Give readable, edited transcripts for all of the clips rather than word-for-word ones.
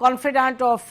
confidant of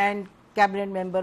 and cabinet member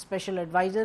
special advisor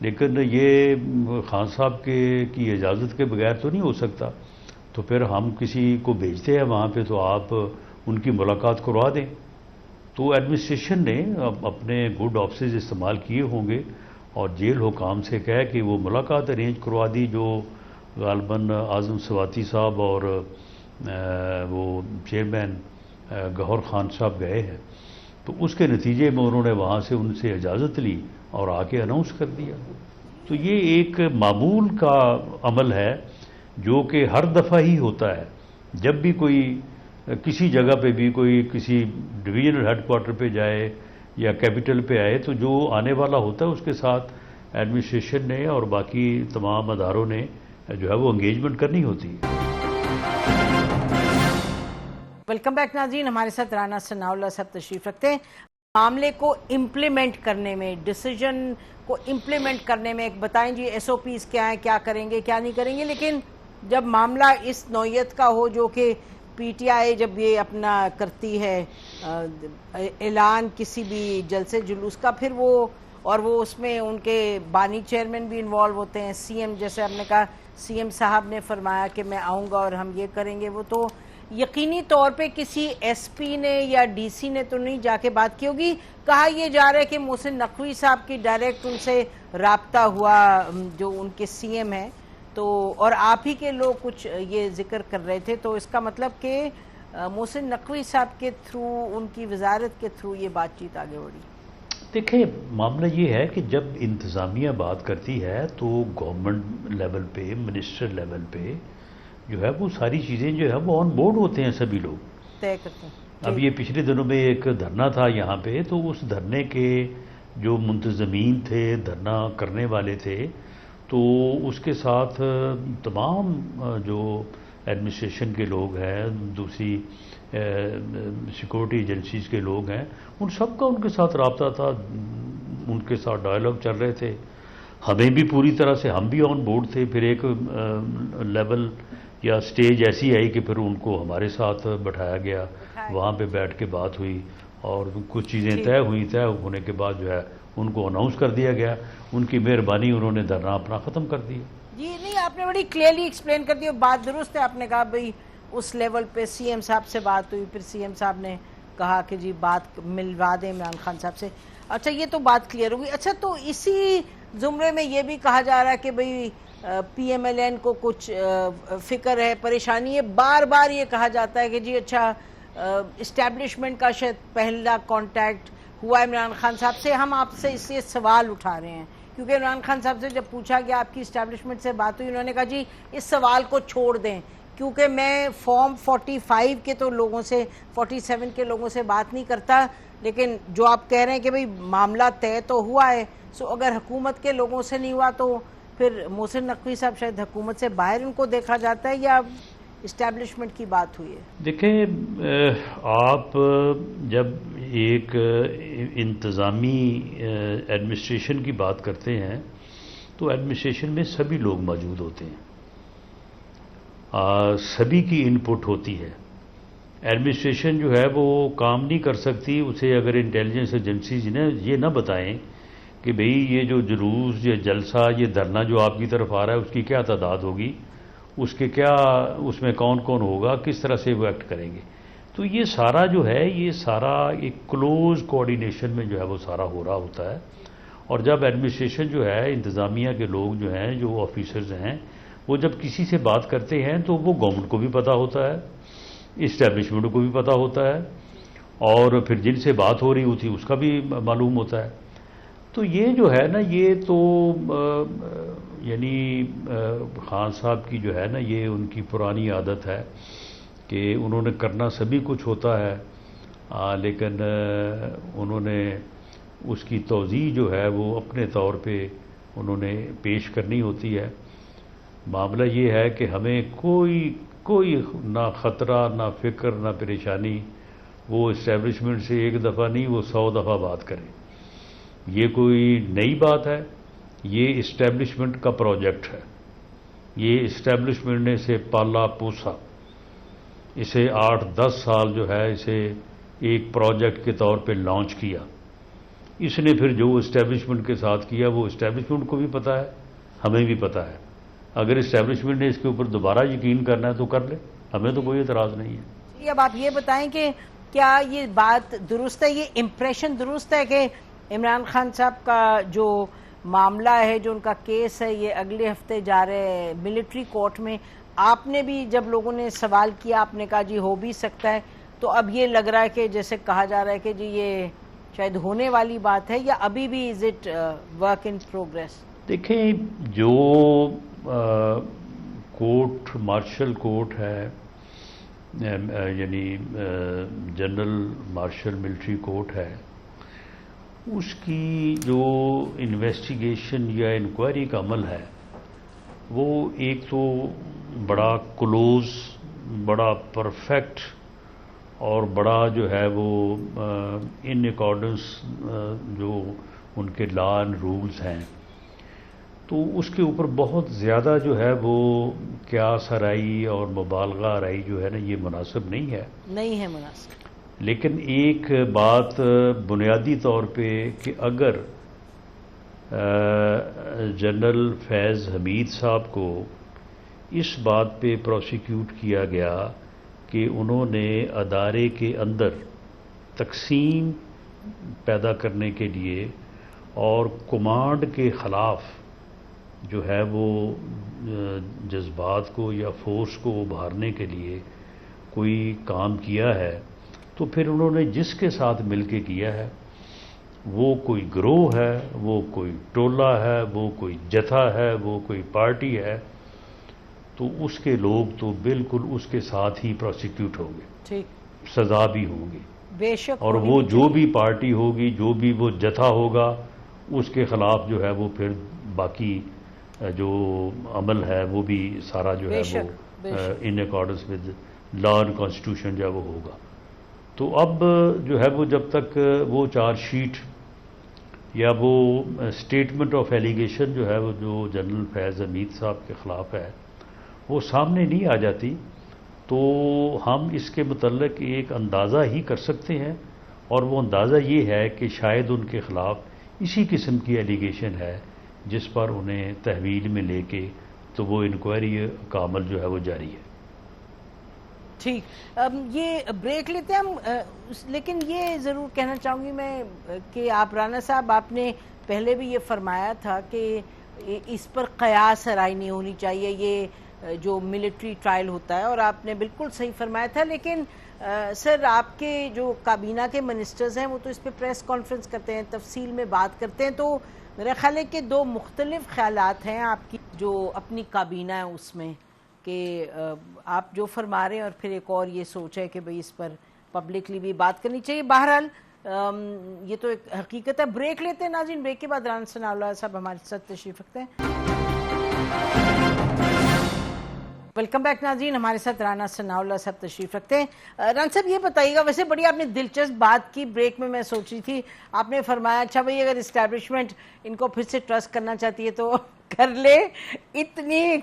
لیکن یہ خان صاحب کی اجازت کے بغیر تو نہیں ہو سکتا. تو پھر ہم کسی کو بھیجتے ہیں وہاں پہ تو آپ ان کی ملاقات کروا دیں. تو ایڈمنسٹریشن نے اپنے گڈ آفسز استعمال کیے ہوں گے اور جیل حکام سے کہہ کہ وہ ملاقات ارینج کروا دی جو غالباً اعظم سواتی صاحب اور وہ چیئرمین گہور خان صاحب گئے ہیں. تو اس کے نتیجے میں انہوں نے وہاں سے ان سے اجازت لی اور آ کے اناؤنس کر دیا. تو یہ ایک معمول کا عمل ہے جو کہ ہر دفعہ ہی ہوتا ہے. جب بھی کوئی کسی جگہ پہ بھی کوئی کسی ڈویژنل ہیڈ کوارٹر پہ جائے یا کیپٹل پہ آئے تو جو آنے والا ہوتا ہے اس کے ساتھ ایڈمنسٹریشن نے اور باقی تمام اداروں نے جو ہے وہ انگیجمنٹ کرنی ہوتی ہے. ویلکم بیک ناظرین، ہمارے ساتھ رانا ثناء اللہ صاحب تشریف رکھتے ہیں. معاملے کو امپلیمنٹ کرنے میں، ڈیسیجن کو امپلیمنٹ کرنے میں ایک بتائیں جی ایس او پیز کیا ہیں، کیا کریں گے کیا نہیں کریں گے. لیکن جب معاملہ اس نوعیت کا ہو جو کہ پی ٹی آئی جب یہ اپنا کرتی ہے اعلان کسی بھی جلسے جلوس کا، پھر وہ اس میں ان کے بانی چیئرمین بھی انوالو ہوتے ہیں. سی ایم، جیسے ہم نے کہا سی ایم صاحب نے فرمایا کہ میں آؤں گا اور ہم یہ کریں گے، وہ تو یقینی طور پہ کسی ایس پی نے یا ڈی سی نے تو نہیں جا کے بات کی ہوگی. کہا یہ جا رہا ہے کہ محسن نقوی صاحب کی ڈائریکٹ ان سے رابطہ ہوا جو ان کے سی ایم ہیں، تو اور آپ ہی کے لوگ کچھ یہ ذکر کر رہے تھے. تو اس کا مطلب کہ محسن نقوی صاحب کے تھرو، ان کی وزارت کے تھرو یہ بات چیت آگے بڑھی. دیکھیں معاملہ یہ ہے کہ جب انتظامیہ بات کرتی ہے تو گورنمنٹ لیول پہ، منسٹر لیول پہ جو ہے وہ ساری چیزیں جو ہے وہ آن بورڈ ہوتے ہیں، سبھی لوگ طے کرتے ہیں. اب یہ پچھلے دنوں میں ایک دھرنا تھا یہاں پہ، تو اس دھرنے کے جو منتظمین تھے، دھرنا کرنے والے تھے، تو اس کے ساتھ تمام جو ایڈمنسٹریشن کے لوگ ہیں، دوسری سیکورٹی ایجنسیز کے لوگ ہیں، ان سب کا ان کے ساتھ رابطہ تھا، ان کے ساتھ ڈائلاگ چل رہے تھے. ہمیں بھی پوری طرح سے، ہم بھی آن بورڈ تھے. پھر ایک لیول یا سٹیج ایسی آئی کہ پھر ان کو ہمارے ساتھ بٹھایا گیا، وہاں پہ بیٹھ کے بات ہوئی اور کچھ چیزیں طے ہوئیں. طے ہونے کے بعد جو ہے ان کو اناؤنس کر دیا گیا. ان کی مہربانی، انہوں نے دھرنا اپنا ختم کر دیا. جی نہیں، آپ نے بڑی کلیئرلی ایکسپلین کر دیا، بات درست ہے. آپ نے کہا بھئی اس لیول پہ سی ایم صاحب سے بات ہوئی، پھر سی ایم صاحب نے کہا کہ جی بات ملوا دیں عمران خان صاحب سے. اچھا یہ تو بات کلیئر ہوگی. اچھا تو اسی زمرے میں یہ بھی کہا جا رہا ہے کہ بھئی پی ایم ایل این کو کچھ فکر ہے، پریشانی ہے. بار بار یہ کہا جاتا ہے کہ جی اچھا اسٹیبلشمنٹ کا شاید پہلا کانٹیکٹ ہوا عمران خان صاحب سے. ہم آپ سے اس لیے سوال اٹھا رہے ہیں کیونکہ عمران خان صاحب سے جب پوچھا گیا آپ کی اسٹیبلشمنٹ سے بات ہوئی، انہوں نے کہا جی اس سوال کو چھوڑ دیں کیونکہ میں فارم 45 کے تو لوگوں سے، 47 کے لوگوں سے بات نہیں کرتا. لیکن جو آپ کہہ رہے ہیں کہ بھئی معاملہ طے تو ہوا ہے، سو اگر حکومت کے لوگوں سے نہیں ہوا تو پھر محسن نقوی صاحب شاید حکومت سے باہر ان کو دیکھا جاتا ہے یا اسٹیبلشمنٹ کی بات ہوئی ہے. دیکھیں آپ جب ایک انتظامی ایڈمنسٹریشن کی بات کرتے ہیں تو ایڈمنسٹریشن میں سبھی لوگ موجود ہوتے ہیں، سبھی کی انپٹ ہوتی ہے. ایڈمنسٹریشن جو ہے وہ کام نہیں کر سکتی اسے اگر انٹیلیجنس ایجنسیز یہ نہ بتائیں کہ بھئی یہ جو جلوس، یہ جلسہ، یہ دھرنا جو آپ کی طرف آ رہا ہے اس کی کیا تعداد ہوگی، اس کے کیا، اس میں کون کون ہوگا، کس طرح سے وہ ایکٹ کریں گے. تو یہ سارا جو ہے، یہ سارا ایک کلوز کوآرڈینیشن میں جو ہے وہ سارا ہو رہا ہوتا ہے. اور جب ایڈمنسٹریشن جو ہے، انتظامیہ کے لوگ جو ہیں، جو آفیسرز ہیں، وہ جب کسی سے بات کرتے ہیں تو وہ گورنمنٹ کو بھی پتہ ہوتا ہے، اسٹیبلشمنٹ کو بھی پتہ ہوتا ہے، اور پھر جن سے بات ہو رہی ہوتی اس کا بھی معلوم ہوتا ہے. تو یہ جو ہے نا، یہ تو یعنی خان صاحب کی جو ہے نا، یہ ان کی پرانی عادت ہے کہ انہوں نے کرنا سبھی کچھ ہوتا ہے، لیکن انہوں نے اس کی توضیح جو ہے وہ اپنے طور پہ انہوں نے پیش کرنی ہوتی ہے. معاملہ یہ ہے کہ ہمیں کوئی نہ خطرہ، نہ فکر، نہ پریشانی. وہ اسٹیبلشمنٹ سے ایک دفعہ نہیں، وہ 100 دفعہ بات کریں. یہ کوئی نئی بات ہے، یہ اسٹیبلشمنٹ کا پروجیکٹ ہے. یہ اسٹیبلشمنٹ نے اسے پالا پوسا، اسے 8-10 سال جو ہے اسے ایک پروجیکٹ کے طور پہ لانچ کیا. اس نے پھر جو اسٹیبلشمنٹ کے ساتھ کیا وہ اسٹیبلشمنٹ کو بھی پتہ ہے، ہمیں بھی پتہ ہے. اگر اسٹیبلشمنٹ نے اس کے اوپر دوبارہ یقین کرنا ہے تو کر لے، ہمیں تو کوئی اعتراض نہیں ہے. اب آپ یہ بتائیں کہ کیا یہ بات درست ہے، یہ امپریشن درست ہے کہ عمران خان صاحب کا جو معاملہ ہے، جو ان کا کیس ہے، یہ اگلے ہفتے جا رہے ہیں ملٹری کورٹ میں؟ آپ نے بھی جب لوگوں نے سوال کیا آپ نے کہا جی ہو بھی سکتا ہے، تو اب یہ لگ رہا ہے کہ جیسے کہا جا رہا ہے کہ جی یہ شاید ہونے والی بات ہے، یا ابھی بھی is it work in progress? دیکھیں، جو کورٹ مارشل کورٹ ہے، یعنی جنرل مارشل ملٹری کورٹ ہے، اس کی جو انویسٹیگیشن یا انکوائری کا عمل ہے وہ ایک تو بڑا کلوز، بڑا پرفیکٹ اور بڑا جو ہے وہ ان اکارڈنس جو ان کے لا اینڈ رولز ہیں، تو اس کے اوپر بہت زیادہ جو ہے وہ قیاس آرائی اور مبالغہ آرائی جو ہے نا، یہ مناسب نہیں ہے مناسب. لیکن ایک بات بنیادی طور پہ کہ اگر جنرل فیض حمید صاحب کو اس بات پہ پروسیکیوٹ کیا گیا کہ انہوں نے ادارے کے اندر تقسیم پیدا کرنے کے لیے اور کمانڈ کے خلاف جو ہے وہ جذبات کو یا فورس کو ابھارنے کے لیے کوئی کام کیا ہے، تو پھر انہوں نے جس کے ساتھ مل کے کیا ہے، وہ کوئی گروہ ہے، وہ کوئی ٹولہ ہے، وہ کوئی جتھا ہے، وہ کوئی پارٹی ہے، تو اس کے لوگ تو بالکل اس کے ساتھ ہی پروسیکیوٹ ہوں گے، سزا بھی ہوں گی بے شک. اور وہ جو بھی پارٹی ہوگی، جو بھی وہ جتھا ہوگا، اس کے خلاف جو ہے وہ پھر باقی جو عمل ہے وہ بھی سارا جو ہے وہ in accordance with law and constitution جو ہے وہ ہوگا. تو اب جو ہے وہ جب تک وہ چارج شیٹ یا وہ اسٹیٹمنٹ آف ایلیگیشن جو ہے وہ جو جنرل فیض حمید صاحب کے خلاف ہے وہ سامنے نہیں آ جاتی، تو ہم اس کے متعلق ایک اندازہ ہی کر سکتے ہیں، اور وہ اندازہ یہ ہے کہ شاید ان کے خلاف اسی قسم کی ایلیگیشن ہے جس پر انہیں تحویل میں لے کے تو وہ انکوائری کا عمل جو ہے وہ جاری ہے. ٹھیک، یہ بریک لیتے ہیں ہم، لیکن یہ ضرور کہنا چاہوں گی میں کہ آپ رانا صاحب، آپ نے پہلے بھی یہ فرمایا تھا کہ اس پر قیاس آرائی نہیں ہونی چاہیے، یہ جو ملٹری ٹرائل ہوتا ہے، اور آپ نے بالکل صحیح فرمایا تھا. لیکن سر، آپ کے جو کابینہ کے منسٹرز ہیں وہ تو اس پہ پریس کانفرنس کرتے ہیں، تفصیل میں بات کرتے ہیں، تو میرا خیال ہے کہ دو مختلف خیالات ہیں آپ کی جو اپنی کابینہ ہے اس میں، کہ آپ جو فرما رہے ہیں اور پھر ایک اور یہ سوچ ہے کہ بھئی اس پر پبلکلی بھی بات کرنی چاہیے. بہرحال یہ تو ایک حقیقت ہے. بریک لیتے ہیں ناظرین، بریک کے بعد رانا ثناء اللہ صاحب ہمارے ساتھ تشریف رکھتے ہیں. ویلکم بیک ناظرین، ہمارے ساتھ رانا ثناء اللہ صاحب تشریف رکھتے ہیں. رانا صاحب یہ بتائیے گا، ویسے بڑی آپ نے دلچسپ بات کی بریک میں سوچ رہی تھی، آپ نے فرمایا اچھا بھئی اگر اسٹیبلشمنٹ ان کو پھر سے ٹرسٹ کرنا چاہتی ہے تو کر لے. اتنے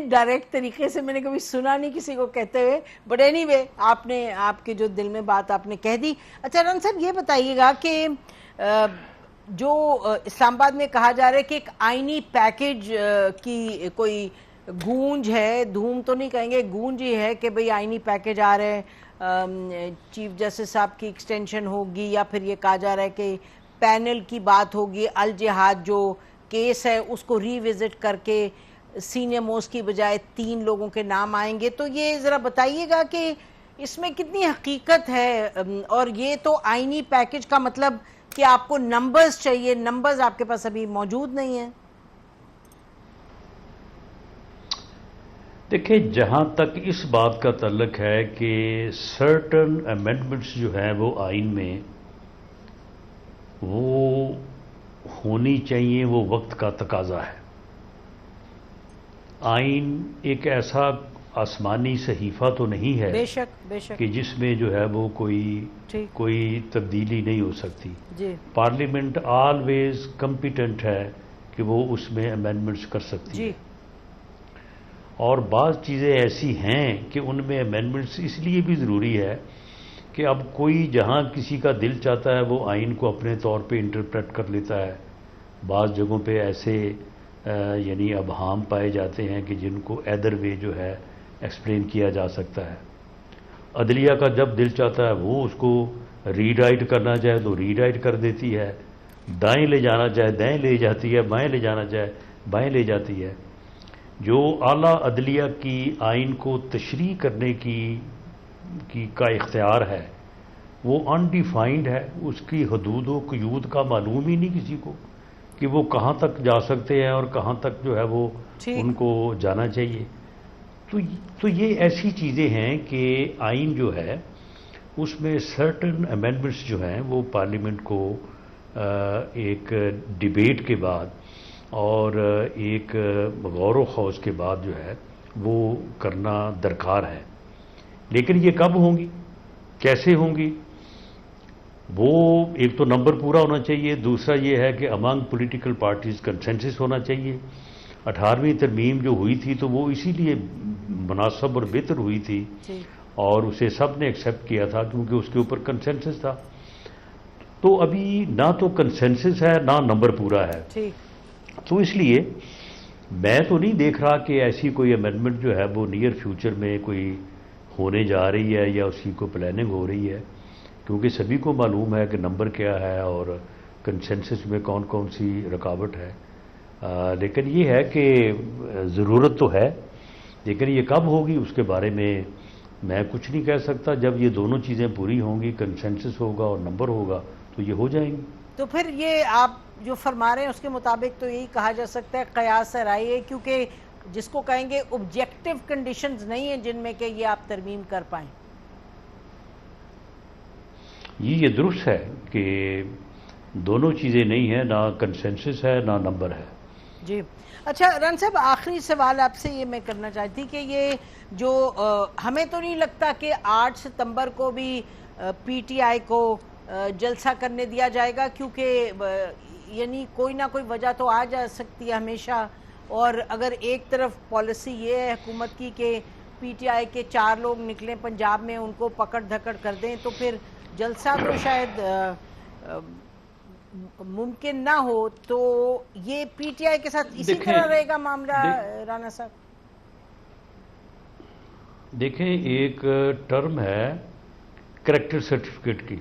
ڈائریکٹ طریقے سے میں نے کبھی سنا نہیں کسی کو کہتے ہوئے، بٹ اینی وے آپ نے آپ کے جو دل میں بات آپ نے کہہ دی. اچھا رانا صاحب یہ بتائیے گا کہ جو اسلام آباد میں کہا جا رہا ہے کہ ایک آئینی پیکج کی کوئی گونج ہے، دھوم تو نہیں کہیں گے، گونج ہی ہے کہ بھئی آئینی پیکج آ رہے ہیں، چیف جسٹس صاحب کی ایکسٹینشن ہوگی، یا پھر یہ کہا جا رہا ہے کہ پینل کی بات ہوگی، الجہاد جو کیس ہے اس کو ری وزٹ کر کے سینئر موسٹ کی بجائے 3 لوگوں کے نام آئیں گے. تو یہ ذرا بتائیے گا کہ اس میں کتنی حقیقت ہے، اور یہ تو آئینی پیکج کا مطلب کہ آپ کو نمبرز چاہیے، نمبرز آپ کے پاس ابھی موجود نہیں ہیں. دیکھیں، جہاں تک اس بات کا تعلق ہے کہ سرٹن امینڈمنٹس جو ہیں وہ آئین میں وہ ہونی چاہیے، وہ وقت کا تقاضا ہے. آئین ایک ایسا آسمانی صحیفہ تو نہیں ہے بے شک کہ جس میں جو ہے وہ کوئی تبدیلی نہیں ہو سکتی. پارلیمنٹ آلویز کمپیٹنٹ ہے کہ وہ اس میں امینڈمنٹس کر سکتی ہے، اور بعض چیزیں ایسی ہیں کہ ان میں امینڈمنٹس اس لیے بھی ضروری ہے کہ اب کوئی جہاں کسی کا دل چاہتا ہے وہ آئین کو اپنے طور پہ انٹرپریٹ کر لیتا ہے. بعض جگہوں پہ ایسے یعنی ابہام پائے جاتے ہیں کہ جن کو ایدر وے جو ہے ایکسپلین کیا جا سکتا ہے. عدلیہ کا جب دل چاہتا ہے وہ اس کو ری رائٹ کرنا چاہے تو ری رائٹ کر دیتی ہے، دائیں لے جانا چاہے دائیں لے جاتی ہے، بائیں لے جانا چاہے بائیں لے جاتی ہے. جو اعلیٰ عدلیہ کی آئین کو تشریح کرنے کا اختیار ہے وہ انڈیفائنڈ ہے. اس کی حدود و قیود کا معلوم ہی نہیں کسی کو کہ وہ کہاں تک جا سکتے ہیں اور کہاں تک جو ہے وہ ان کو جانا چاہیے. تو یہ ایسی چیزیں ہیں کہ آئین جو ہے اس میں سرٹن امینڈمنٹس جو ہیں وہ پارلیمنٹ کو ایک ڈیبیٹ کے بعد اور ایک غور و خوض کے بعد جو ہے وہ کرنا درکار ہے. لیکن یہ کب ہوں گی، کیسے ہوں گی؟ وہ ایک تو نمبر پورا ہونا چاہیے، دوسرا یہ ہے کہ امانگ پولیٹیکل پارٹیز کنسنسس ہونا چاہیے. 18ویں ترمیم جو ہوئی تھی تو وہ اسی لیے مناسب اور بہتر ہوئی تھی اور اسے سب نے ایکسیپٹ کیا تھا کیونکہ اس کے اوپر کنسنسس تھا. تو ابھی نہ تو کنسنسس ہے نہ نمبر پورا ہے. تو اس لیے میں تو نہیں دیکھ رہا کہ ایسی کوئی امینڈمنٹ جو ہے وہ نیئر فیوچر میں کوئی ہونے جا رہی ہے یا اسی کو پلاننگ ہو رہی ہے، کیونکہ سبھی کو معلوم ہے کہ نمبر کیا ہے اور کنسنسس میں کون کون سی رکاوٹ ہے. لیکن یہ ہے کہ ضرورت تو ہے، لیکن یہ کب ہوگی اس کے بارے میں کچھ نہیں کہہ سکتا. جب یہ دونوں چیزیں پوری ہوں گی، کنسنسس ہوگا اور نمبر ہوگا تو یہ ہو جائیں گی. تو پھر یہ آپ جو فرما رہے ہیں اس کے مطابق تو یہی کہا جا سکتا ہے قیاس رائے ہے، کیونکہ جس کو کہیں گے آبجیکٹو کنڈیشنز نہیں ہیں جن میں کہ یہ آپ ترمیم کر پائیں. یہ درست ہے کہ دونوں چیزیں نہیں ہیں، نہ کنسنسس ہے نہ نمبر ہے. جی اچھا رن صاحب، آخری سوال آپ سے یہ میں کرنا چاہتی کہ یہ جو ہمیں تو نہیں لگتا کہ 8 ستمبر کو بھی پی ٹی آئی کو جلسہ کرنے دیا جائے گا، کیونکہ یعنی کوئی نہ کوئی وجہ تو آ جا سکتی ہے ہمیشہ. اور اگر ایک طرف پالیسی یہ ہے حکومت کی کہ پی ٹی آئی کے 4 لوگ نکلیں پنجاب میں، ان کو پکڑ دھکڑ کر دیں، تو پھر جلسہ تو شاید ممکن نہ ہو. تو یہ پی ٹی آئی کے ساتھ اسی طرح رہے گا معاملہ رانا صاحب؟ دیکھیں ایک ٹرم ہے کریکٹر سرٹیفکیٹ کی،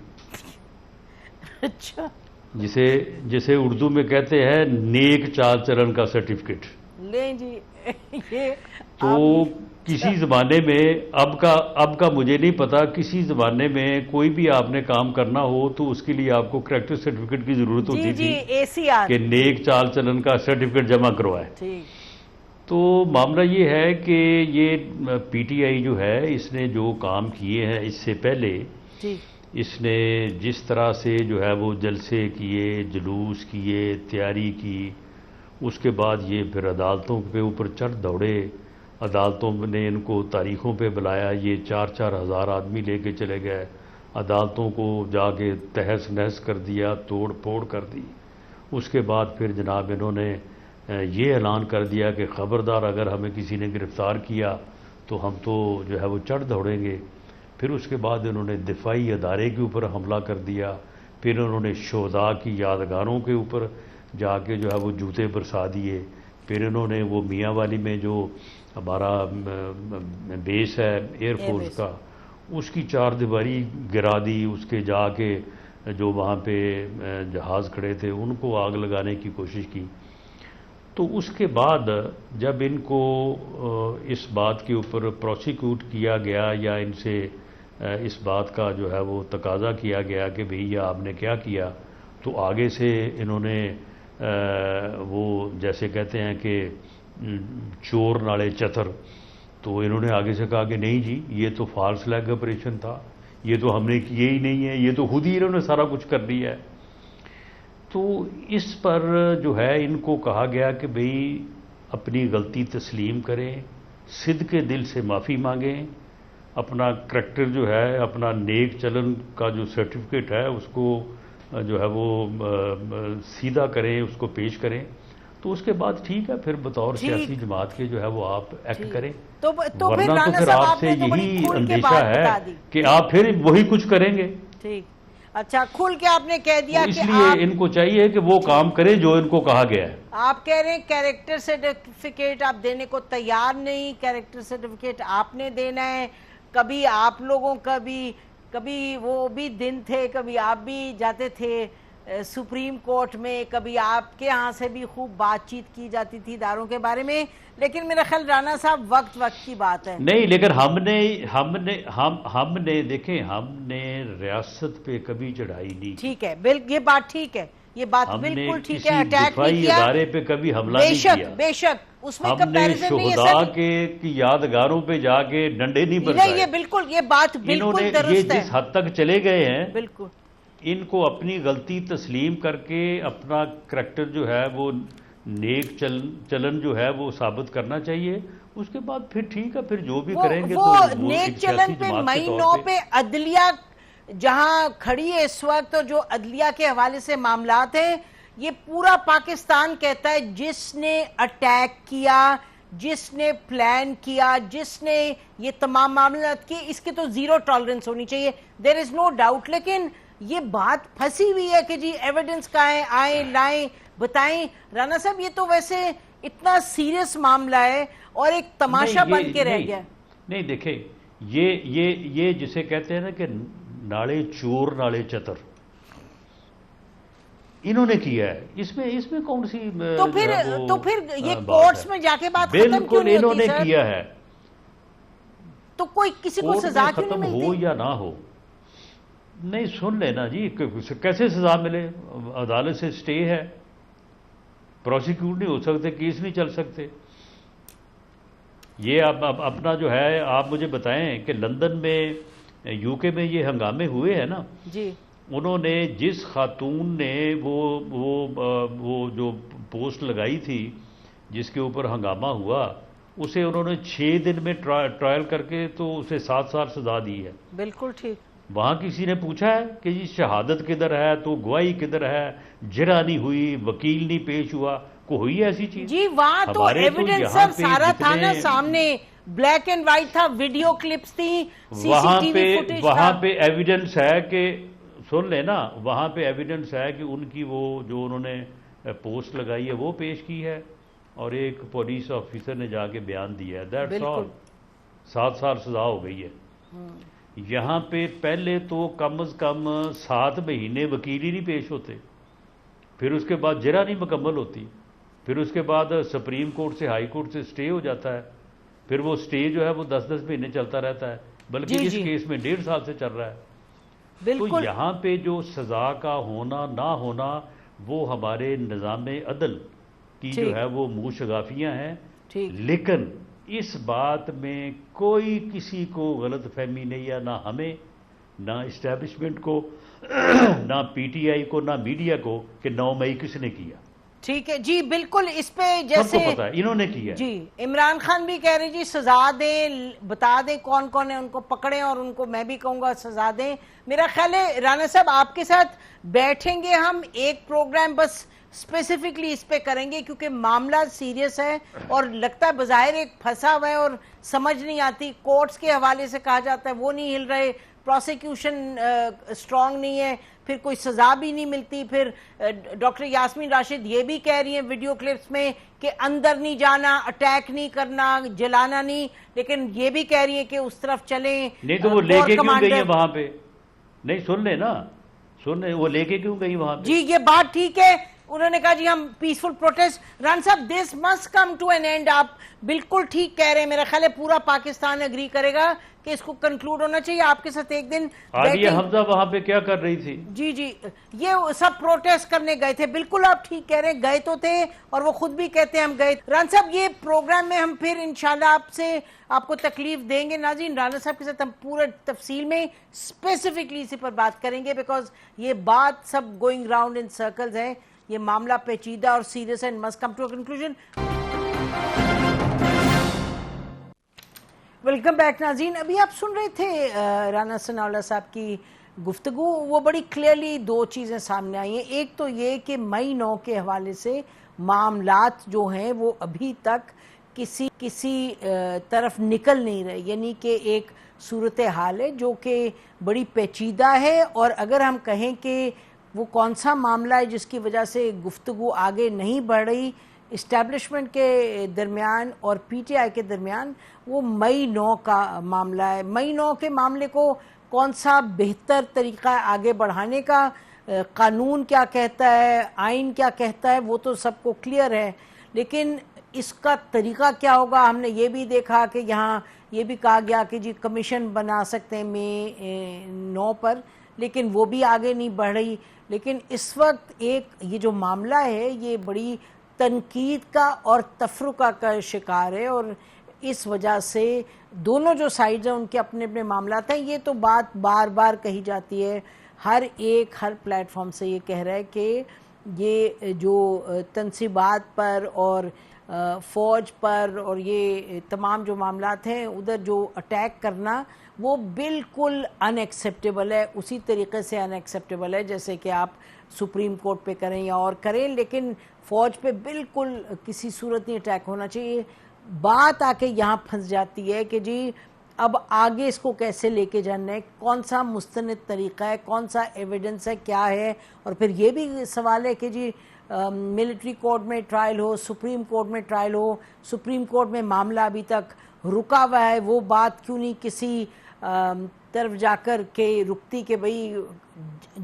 اچھا، جسے اردو میں کہتے ہیں نیک چال چلن کا سرٹیفکیٹ. لیں جی یہ تو کسی زمانے میں اب کا مجھے نہیں پتا، کسی زمانے میں کوئی بھی آپ نے کام کرنا ہو تو اس کے لیے آپ کو کریکٹر سرٹیفکیٹ کی ضرورت ہوتی تھی کہ نیک چال چلن کا سرٹیفکیٹ جمع کروائے. تو معاملہ یہ ہے کہ یہ پی ٹی آئی جو ہے اس نے جو کام کیے ہیں اس سے پہلے اس نے جس طرح سے جو ہے وہ جلسے کیے، جلوس کیے، تیاری کی، اس کے بعد یہ پھر عدالتوں پہ اوپر چڑھ دوڑے، عدالتوں نے ان کو تاریخوں پہ بلایا، یہ 4-4 ہزار آدمی لے کے چلے گئے، عدالتوں کو جا کے تہس نہس کر دیا، توڑ پھوڑ کر دی. اس کے بعد پھر جناب انہوں نے یہ اعلان کر دیا کہ خبردار اگر ہمیں کسی نے گرفتار کیا تو ہم تو جو ہے وہ چڑھ دوڑیں گے. پھر اس کے بعد انہوں نے دفاعی ادارے کے اوپر حملہ کر دیا، پھر انہوں نے شہداء کی یادگاروں کے اوپر جا کے جو ہے وہ جوتے برسا دیے، پھر انہوں نے وہ میاں والی میں جو ہمارا بیس ہے ایئر فورس کا اس کی 4 دیواری گرا دی، اس کے جا کے جو وہاں پہ جہاز کھڑے تھے ان کو آگ لگانے کی کوشش کی. تو اس کے بعد جب ان کو اس بات کے اوپر پروسیکیوٹ کیا گیا یا ان سے اس بات کا جو ہے وہ تقاضا کیا گیا کہ بھئی یہ آپ نے کیا کیا، تو آگے سے انہوں نے وہ جیسے کہتے ہیں کہ چور نالے چتر، تو انہوں نے آگے سے کہا کہ نہیں جی یہ تو فالس فلیگ آپریشن تھا، یہ تو ہم نے کیے ہی نہیں ہے، یہ تو خود ہی انہوں نے سارا کچھ کر دیا ہے. تو اس پر جو ہے ان کو کہا گیا کہ بھئی اپنی غلطی تسلیم کریں، صدق کے دل سے معافی مانگیں، اپنا کریکٹر جو ہے، اپنا نیک چلن کا جو سرٹیفکیٹ ہے اس کو جو ہے وہ سیدھا کریں، اس کو پیش کریں. تو اس کے بعد ٹھیک ہے، پھر بطور سیاسی جماعت کے جو ہے وہ آپ ایکٹ کریں، تو ورنہ تو پھر آپ سے یہی اندیشہ ہے کہ آپ پھر وہی کچھ کریں گے. ٹھیک، اچھا کھل کے آپ نے کہہ دیا اس کہ لیے ان کو چاہیے کہ وہ کام کریں جو ان کو کہا گیا ہے. آپ کہہ رہے ہیں کیریکٹر سرٹیفکیٹ آپ دینے کو تیار نہیں، کیریکٹر سرٹیفکیٹ آپ نے دینا ہے. کبھی آپ لوگوں کا بھی، کبھی وہ بھی دن تھے، کبھی آپ بھی جاتے تھے سپریم کورٹ میں، کبھی آپ کے ہاں سے بھی خوب بات چیت کی جاتی تھی اداروں کے بارے میں، لیکن میرا خیال رانا صاحب وقت کی بات ہے. نہیں، لیکن ہم نے دیکھیں، ہم نے ریاست پہ کبھی چڑھائی نہیں. ٹھیک ہے، یہ بات ٹھیک ہے، یہ بات بالکل ٹھیک ہے. اٹیک نہیں کیا، ادارے پہ کبھی حملہ نہیں کیا. بے شک اس میں ہم نے کمپیریزن نہیں ہے شہداء کی یادگاروں پہ جا کے ڈنڈے نہیں برسائے. یہ بالکل، یہ بات بالکل درست ہے. یہ جس حد تک چلے گئے ہیں، بالکل ان کو اپنی غلطی تسلیم کر کے اپنا کریکٹر جو ہے وہ نیک چلن جو ہے وہ ثابت کرنا چاہیے. اس کے بعد پھر ٹھیک ہے، پھر جو بھی کریں گے وہ تو نیک چلن پہ مئی 9 پہ عدلیہ جہاں کھڑی ہے اس وقت، جو عدلیہ کے حوالے سے معاملات ہیں، یہ پورا پاکستان کہتا ہے جس نے اٹیک کیا، جس نے پلان کیا، جس نے یہ تمام معاملات کی، اس کی تو زیرو ٹالرنس ہونی چاہیے. دیر از نو ڈاؤٹ. لیکن یہ بات پھنسی ہوئی ہے کہ جی ایویڈنس کہاں ہے، آئیں لائیں بتائیں. رانا صاحب یہ تو ویسے اتنا سیریس معاملہ ہے اور ایک تماشا بن کے رہ گیا. نہیں دیکھیں، یہ جسے کہتے ہیں نا کہ ناڑے چور ناڑے چتر، انہوں نے کیا ہے. اس میں کون سی تو پھر یہ کورٹس میں جا کے بات ختم کیوں نہیں ہوتی؟ انہوں نے کیا ہے تو کوئی کسی کو سزا کیوں نہیں ملتی؟ ہو یا نہ ہو، نہیں سن لینا جی، کیسے سزا ملے؟ عدالت سے سٹے ہے، پروسیکیوٹ نہیں ہو سکتے، کیس نہیں چل سکتے. یہ اپنا جو ہے آپ مجھے بتائیں کہ لندن میں، یو کے میں یہ ہنگامے ہوئے ہیں نا جی، انہوں نے جس خاتون نے وہ جو پوسٹ لگائی تھی جس کے اوپر ہنگامہ ہوا، اسے انہوں نے 6 دن میں ٹرائل کر کے تو اسے 7 سال سزا دی ہے. بالکل ٹھیک. وہاں کسی نے پوچھا ہے کہ جی شہادت کدھر ہے، تو گواہی کدھر ہے، جرا نہیں ہوئی، وکیل نہیں پیش ہوا، کو ہوئی ایسی چیز؟ جی وہاں تو ایویڈنس سر سارا تھا نا سامنے، بلیک اینڈ وائٹ تھا، ویڈیو کلپس تھی، وہاں پہ ایویڈنس ہے کہ، سن لے نا، وہاں پہ ایویڈنس ہے کہ ان کی وہ جو انہوں نے پوسٹ لگائی ہے وہ پیش کی ہے، اور ایک پولیس آفیسر نے جا کے بیان دیا ہے. That's all. 7 سال سزا ہو گئی ہے. یہاں پہ پہلے تو کم از کم 7 مہینے وکیل ہی نہیں پیش ہوتے، پھر اس کے بعد جرا نہیں مکمل ہوتی، پھر اس کے بعد سپریم کورٹ سے، ہائی کورٹ سے سٹے ہو جاتا ہے، پھر وہ سٹے جو ہے وہ 10 مہینے چلتا رہتا ہے، بلکہ اس کیس میں 1.5 سال سے چل رہا ہے. تو یہاں پہ جو سزا کا ہونا نہ ہونا وہ ہمارے نظام عدل کی جو ہے وہ منہ شگافیاں ہیں. لیکن اس بات میں کوئی کسی کو غلط فہمی نہیں ہے، نہ ہمیں، نہ اسٹیبلشمنٹ کو، نہ پی ٹی آئی کو، نہ میڈیا کو، کہ 9 مئی کس نے کیا. ٹھیک ہے جی، بالکل. اس پہ جیسے سب کو پتا ہے انہوں نے کیا. جی عمران خان بھی کہہ رہے جی سزا دیں، بتا دیں کون کون ہے، ان کو پکڑیں، اور ان کو میں بھی کہوں گا سزا دیں. میرا خیال ہے رانا صاحب آپ کے ساتھ بیٹھیں گے ہم، ایک پروگرام بس اسپیسیفکلی اس پہ کریں گے، کیونکہ معاملہ سیریس ہے اور لگتا ہے بظاہر ایک پھنسا ہوا ہے اور سمجھ نہیں آتی. کورٹس کے حوالے سے کہا جاتا ہے وہ نہیں ہل رہے، پروسیکیوشن اسٹرانگ نہیں ہے، پھر کوئی سزا بھی نہیں ملتی. پھر ڈاکٹر یاسمین راشد یہ بھی کہہ رہی ہیں ویڈیو کلپس میں کہ اندر نہیں جانا، اٹیک نہیں کرنا، جلانا نہیں، لیکن یہ بھی کہہ رہی ہیں کہ اس طرف چلیں. نہیں تو وہ لے کے کیوں گئی ہیں وہاں پہ؟ نہیں سن لے نا، سن لے، وہ لے کے کیوں گئی وہاں پہ؟ جی یہ بات ٹھیک ہے، انہوں نے کہا جی ہم پیسفل پروٹیسٹ. ران صاحب this must come to an end. آپ بالکل ٹھیک کہہ رہے ہیں، میرا خیال ہے پورا پاکستان اگری کرے گا کہ اس کو کنکلوڈ ہونا چاہیے. آپ کے ساتھ ایک دن عالیہ حمزہ وہاں پہ کیا کر رہی تھی؟ جی یہ سب پروٹیسٹ کرنے گئے تھے. بالکل آپ ٹھیک کہہ رہے ہیں، گئے تو تھے اور وہ خود بھی کہتے ہیں ہم گئے. ران صاحب یہ پروگرام میں ہم پھر انشاءاللہ آپ کو تکلیف دیں گے. ناظرین رانا صاحب کے ساتھ ہم پورا تفصیل میں اسپیسیفکلی اسی پر بات کریں گے، بیکاز یہ بات سب گوئنگ راؤنڈ ان سرکلز ہے. یہ معاملہ پیچیدہ اور serious and must come to conclusion. Welcome back ناظرین. ابھی آپ سن رہے تھے رانا ثناء اللہ صاحب کی گفتگو، وہ بڑی کلیئرلی 2 چیزیں سامنے آئی ہیں. ایک تو یہ کہ مئی 9 کے حوالے سے معاملات جو ہیں وہ ابھی تک کسی طرف نکل نہیں رہے، یعنی کہ ایک صورتحال ہے جو کہ بڑی پیچیدہ ہے، اور اگر ہم کہیں کہ وہ کون سا معاملہ ہے جس کی وجہ سے گفتگو آگے نہیں بڑھ رہی اسٹیبلشمنٹ کے درمیان اور پی ٹی آئی کے درمیان، وہ مئی 9 کا معاملہ ہے۔ مئی 9 کے معاملے کو کون سا بہتر طریقہ ہے آگے بڑھانے کا، قانون کیا کہتا ہے، آئین کیا کہتا ہے، وہ تو سب کو کلیئر ہے، لیکن اس کا طریقہ کیا ہوگا۔ ہم نے یہ بھی دیکھا کہ یہاں یہ بھی کہا گیا کہ جی کمیشن بنا سکتے ہیں مئی 9 پر، لیکن وہ بھی آگے نہیں بڑھ رہی۔ لیکن اس وقت یہ جو معاملہ ہے یہ بڑی تنقید کا اور تفرقہ کا شکار ہے، اور اس وجہ سے دونوں جو سائیڈز ہیں ان کے اپنے اپنے معاملات ہیں۔ یہ تو بات بار بار کہی جاتی ہے، ہر پلیٹ فارم سے یہ کہہ رہا ہے کہ یہ جو تنصیبات پر اور فوج پر اور یہ تمام جو معاملات ہیں ادھر جو اٹیک کرنا وہ بالکل ان ایکسیپٹیبل ہے، اسی طریقے سے ان ایکسیپٹیبل ہے جیسے کہ آپ سپریم کورٹ پہ کریں یا اور کریں، لیکن فوج پہ بالکل کسی صورت نہیں اٹیک ہونا چاہیے۔ بات آ کے یہاں پھنس جاتی ہے کہ جی اب آگے اس کو کیسے لے کے جانا ہے، کون سا مستند طریقہ ہے، کون سا ایویڈنس ہے، کیا ہے، اور پھر یہ بھی سوال ہے کہ جی ملٹری کورٹ میں ٹرائل ہو، سپریم کورٹ میں ٹرائل ہو، سپریم کورٹ میں معاملہ ابھی تک رکا ہوا ہے، وہ بات کیوں نہیں کسی طرف جا کر کے رکتی کہ بھئی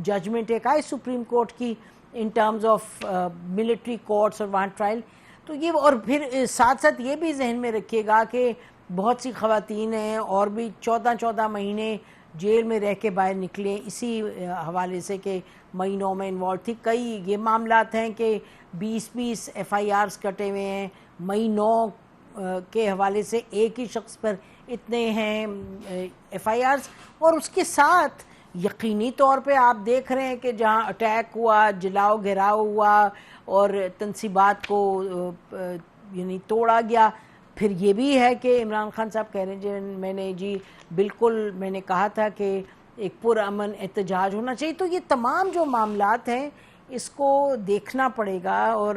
ججمنٹ ایک آئے سپریم کورٹ کی in terms of military courts اور وہاں ٹرائل۔ تو یہ، اور پھر ساتھ ساتھ یہ بھی ذہن میں رکھیے گا کہ بہت سی خواتین ہیں اور بھی 14 مہینے جیل میں رہ کے باہر نکلے اسی حوالے سے کہ مئی 9 میں انوالو تھی۔ کئی یہ معاملات ہیں کہ 20 ایف آئی آرز کٹے ہوئے ہیں مئی 9 کے حوالے سے، ایک ہی شخص پر اتنے ہیں ایف آئی آرز، اور اس کے ساتھ یقینی طور پہ آپ دیکھ رہے ہیں کہ جہاں اٹیک ہوا، جلاؤ گھیراؤ ہوا اور تنصیبات کو یعنی توڑا گیا۔ پھر یہ بھی ہے کہ عمران خان صاحب کہہ رہے ہیں میں نے کہا تھا کہ ایک پرامن احتجاج ہونا چاہیے۔ تو یہ تمام جو معاملات ہیں اس کو دیکھنا پڑے گا، اور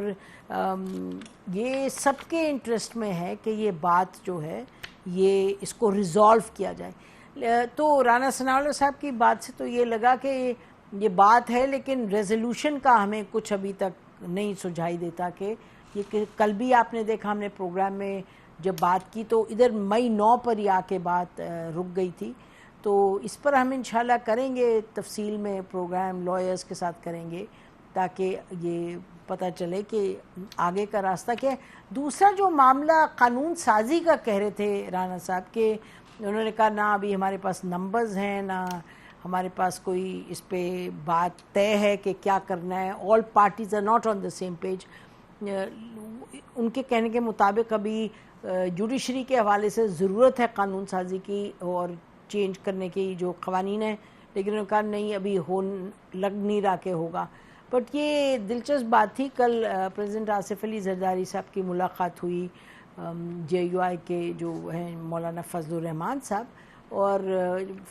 یہ سب کے انٹرسٹ میں ہے کہ یہ بات جو ہے یہ اس کو ریزالو کیا جائے۔ تو رانا ثناءاللہ صاحب کی بات سے تو یہ لگا کہ یہ بات ہے، لیکن ریزولوشن کا ہمیں کچھ ابھی تک نہیں سجھائی دیتا کہ یہ کل بھی آپ نے دیکھا ہم نے پروگرام میں جب بات کی تو ادھر مئی 9 پر ہی آ کے بات رک گئی تھی۔ تو اس پر ہم انشاءاللہ کریں گے تفصیل میں پروگرام، لائرز کے ساتھ کریں گے تاکہ یہ پتہ چلے کہ آگے کا راستہ کیا ہے۔ دوسرا جو معاملہ قانون سازی کا کہہ رہے تھے رانا صاحب کہ انہوں نے کہا نہ ابھی ہمارے پاس نمبرز ہیں، نہ ہمارے پاس کوئی اس پہ بات طے ہے کہ کیا کرنا ہے، all parties are not on the same page. ان کے کہنے کے مطابق ابھی جوڈیشری کے حوالے سے ضرورت ہے قانون سازی کی اور چینج کرنے کی جو قوانین ہیں، لیکن انہوں نے کہا نہیں ابھی لگ نہیں رہا کہ ہوگا۔ بٹ یہ دلچسپ بات تھی، کل پریزیڈنٹ آصف علی زرداری صاحب کی ملاقات ہوئی جے یو آئی کے جو ہیں مولانا فضل الرحمان صاحب، اور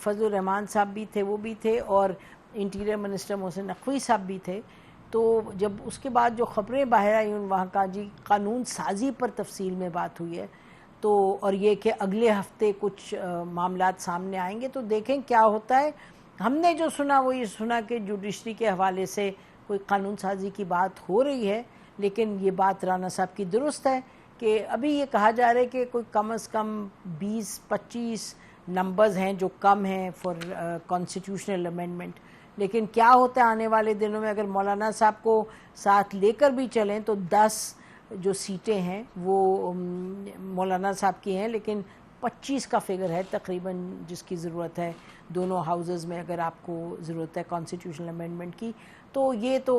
فضل الرحمان صاحب بھی تھے، وہ بھی تھے، اور انٹیریئر منسٹر محسن نقوی صاحب بھی تھے۔ تو جب اس کے بعد جو خبریں باہر آئی وہاں کا جی قانون سازی پر تفصیل میں بات ہوئی ہے، تو اور یہ کہ اگلے ہفتے کچھ معاملات سامنے آئیں گے، تو دیکھیں کیا ہوتا ہے۔ ہم نے جو سنا وہ یہ سنا کہ جوڈیشری کے حوالے سے کوئی قانون سازی کی بات ہو رہی ہے، لیکن یہ بات رانا صاحب کی درست ہے کہ ابھی یہ کہا جا رہا ہے کہ کوئی کم از کم 20-25 نمبرز ہیں جو کم ہیں فار کانسٹیٹیوشنل امینڈمنٹ، لیکن کیا ہوتا ہے آنے والے دنوں میں اگر مولانا صاحب کو ساتھ لے کر بھی چلیں تو 10 جو سیٹیں ہیں وہ مولانا صاحب کی ہیں، لیکن 25 کا فگر ہے تقریباً جس کی ضرورت ہے دونوں ہاؤزز میں اگر آپ کو ضرورت ہے کانسٹیٹیوشنل امینڈمنٹ کی۔ تو یہ تو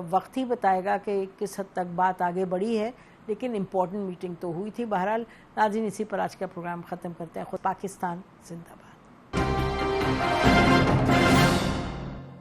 وقت ہی بتائے گا کہ کس حد تک بات آگے بڑھی ہے، لیکن امپورٹنٹ میٹنگ تو ہوئی تھی۔ بہرحال ناظرین اسی پر آج کا پروگرام ختم کرتے ہیں۔ خود پاکستان زندہ باد۔